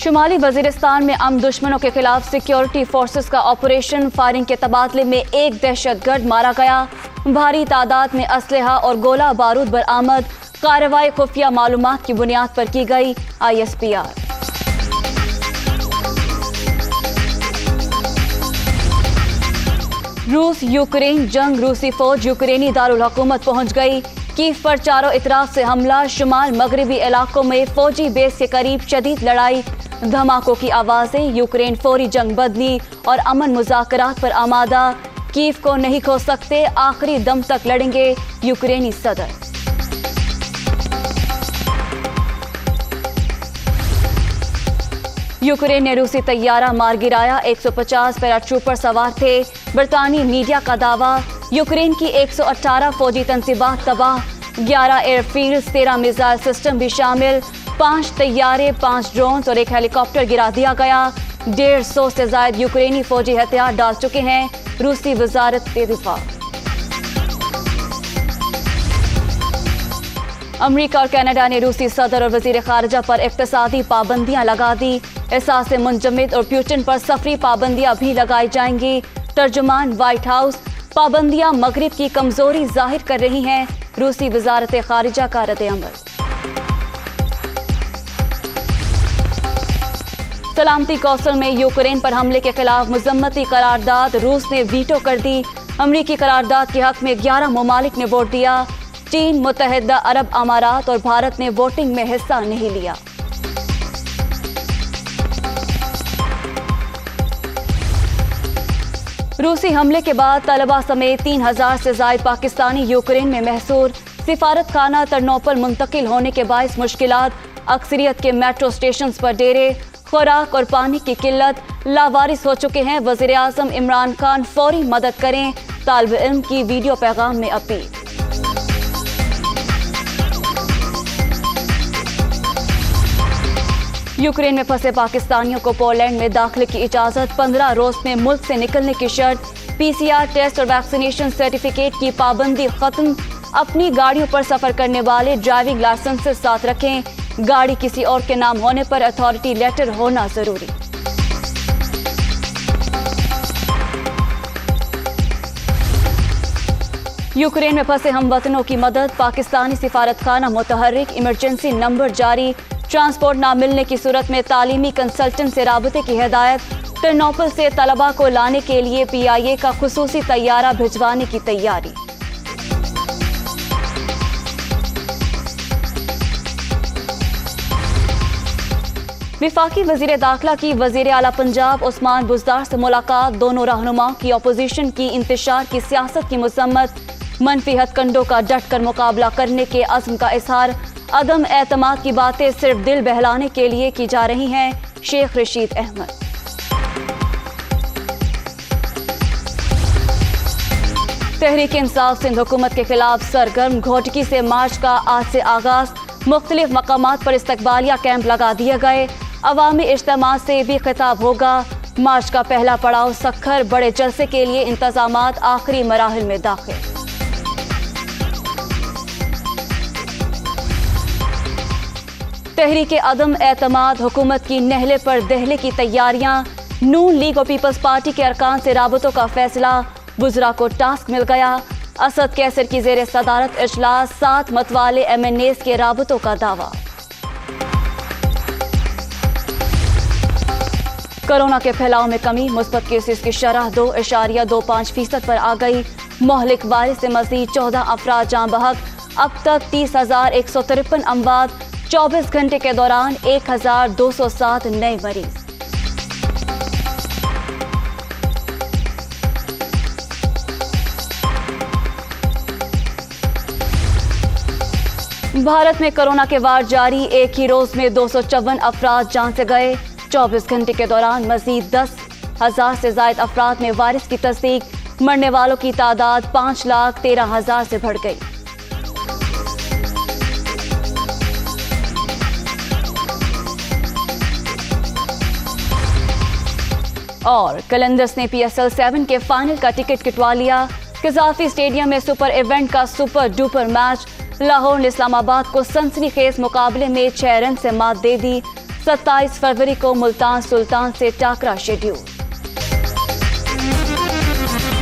शुमाली वजीरिस्तान में अमन दुश्मनों के खिलाफ सिक्योरिटी फोर्सेस का ऑपरेशन। फायरिंग के तबादले में एक दहशतगर्द मारा गया। भारी तादाद में असलहा और गोला बारूद बरामद। कार्रवाई खुफिया मालूमात की बुनियाद पर की गई। ISPR। रूस यूक्रेन जंग। रूसी फौज यूक्रेनी दारुल हुकूमत पहुंच गई। कीव पर चारों इतराफ से हमला। शुमाल मगरबी इलाकों में फौजी बेस के करीब शदीद लड़ाई। धमाकों की आवाजें। यूक्रेन फौरी जंग बदली और अमन मुज़ाकरात पर आमादा। कीव को नहीं खो सकते, आखिरी दम तक लड़ेंगे यूक्रेनी सदर। यूक्रेन ने रूसी तैयारा मार गिराया। 150 पैराट्रूपर सवार थे। बरतानी मीडिया का दावा। यूक्रेन की 118 फौजी तंसीबात तबाह। 11 एयरफील्ड, 13 मिसाइल सिस्टम भी शामिल। 5 तैयारे, 5 ड्रोन और 1 हेलीकॉप्टर गिरा दिया गया। 150 से ज्यादा यूक्रेनी फौजी हथियार डाल चुके हैं रूसी वजारत दिफा। अमरीका और कनाडा ने रूसी सदर और वजीर खारजा पर इक्तिसादी पाबंदियां लगा दी। एहसास मुंजमद और प्यूटन पर सफरी पाबंदियां भी लगाई जाएंगी। तर्जुमान व्हाइट हाउस। पाबंदियां मगरिब की कमजोरी जाहिर कर रही हैं। रूसी वजारत खारिजा का रद्द-ए-अमल। सलामती कौंसिल में यूक्रेन पर हमले के खिलाफ मजम्मती करारदाद। रूस ने वीटो कर दी। अमरीकी करारदाद के हक में 11 ममालिक ने वोट दिया। चीन, मुत्तहिदा अरब अमारात और भारत ने वोटिंग में हिस्सा नहीं लिया। रूसी हमले के बाद तलबा समेत 3000 से ज्यादा पाकिस्तानी यूक्रेन में महसूर। सिफारत खाना तरनोपल मुंतकिल होने के बायस मुश्किलात। अक्सरियत के मेट्रो स्टेशन पर डेरे। खुराक और पानी की किल्लत। लावारिस हो चुके हैं। वज़ीर आज़म इमरान खान फौरी मदद करें। तालिब इल्म की वीडियो पैगाम में अपील। यूक्रेन में फंसे पाकिस्तानियों को पोलैंड में दाखिले की इजाजत। 15 रोज में मुल्क से निकलने की शर्त। PCR टेस्ट और वैक्सीनेशन सर्टिफिकेट की पाबंदी खत्म। अपनी गाड़ियों पर सफर करने वाले ड्राइविंग लाइसेंस से साथ रखें। गाड़ी किसी और के नाम होने पर अथॉरिटी लेटर होना जरूरी। यूक्रेन में फंसे हमवतनों की मदद। पाकिस्तानी सिफारतखाना मुतहर्रिक। इमरजेंसी नंबर जारी। ट्रांसपोर्ट ना मिलने की सूरत में तालीमी कंसल्टेंट से राबते की हिदायत। टर्नोपल से तलबा को लाने के लिए PIA का खुसूसी तैयारा भिजवाने की तैयारी। विफाकी वजीर दाखिला की वजीर आला पंजाब उस्मान बुज़दार से मुलाकात। दोनों रहनुमाओं की अपोजिशन की इंतशार की सियासत की मजम्मत। मनफी हथकंडों का डट कर मुकाबला करने के अज़्म का इजहार। अदम एतमाद की बातें सिर्फ दिल बहलाने के लिए की जा रही हैं। शेख रशीद अहमद। तहरीक इंसाफ सिंध हुकूमत के खिलाफ सरगर्म। घोटकी से मार्च का आज से आगाज। मुख्तलिफ मकामात पर इस्तकबालिया कैंप लगा दिए गए। अवामी इज्तिमा से भी खिताब होगा। मार्च का पहला पड़ाव सखर। बड़े जलसे के लिए इंतजामात आखिरी मराहिल में दाखिल। तहरीक अदम एतमाद हुकूमत की नहले पर दहले की तैयारियां। नून लीग और पीपल्स पार्टी के अरकान से राबतों का फैसला। बुजरा को टास्क मिल गया। असद कैसर की जेर सदारत इजलास। 7 मतवाले MNAs के राबतों का दावा। कोरोना के फैलाव में कमी। मुस्बत केसेस की शरह 2.25% पर आ गई। मोहलिक वायरस से मजीद 14 अफराद जान बहक। अब तक 30,153 अमवात। 24 घंटे के दौरान 1,207 नए मरीज। भारत में कोरोना के वार जारी। एक ही रोज में 254 अफराद जान से गए। 24 घंटे के दौरान मजीद 10,000 से ज्यादा अफराद में वायरस की तस्दीक। मरने वालों की तादाद 5,13,000 से बढ़ गई। और कलंदर्स ने PSL 7 के फाइनल का टिकट कटवा लिया। कज़ाफी स्टेडियम में सुपर इवेंट का सुपर डुपर मैच। लाहौर ने इस्लामाबाद को सनसनीखेज मुकाबले में 6 रन से मात दे दी। 27 फरवरी को मुल्तान सुल्तान से टाकरा शेड्यूल।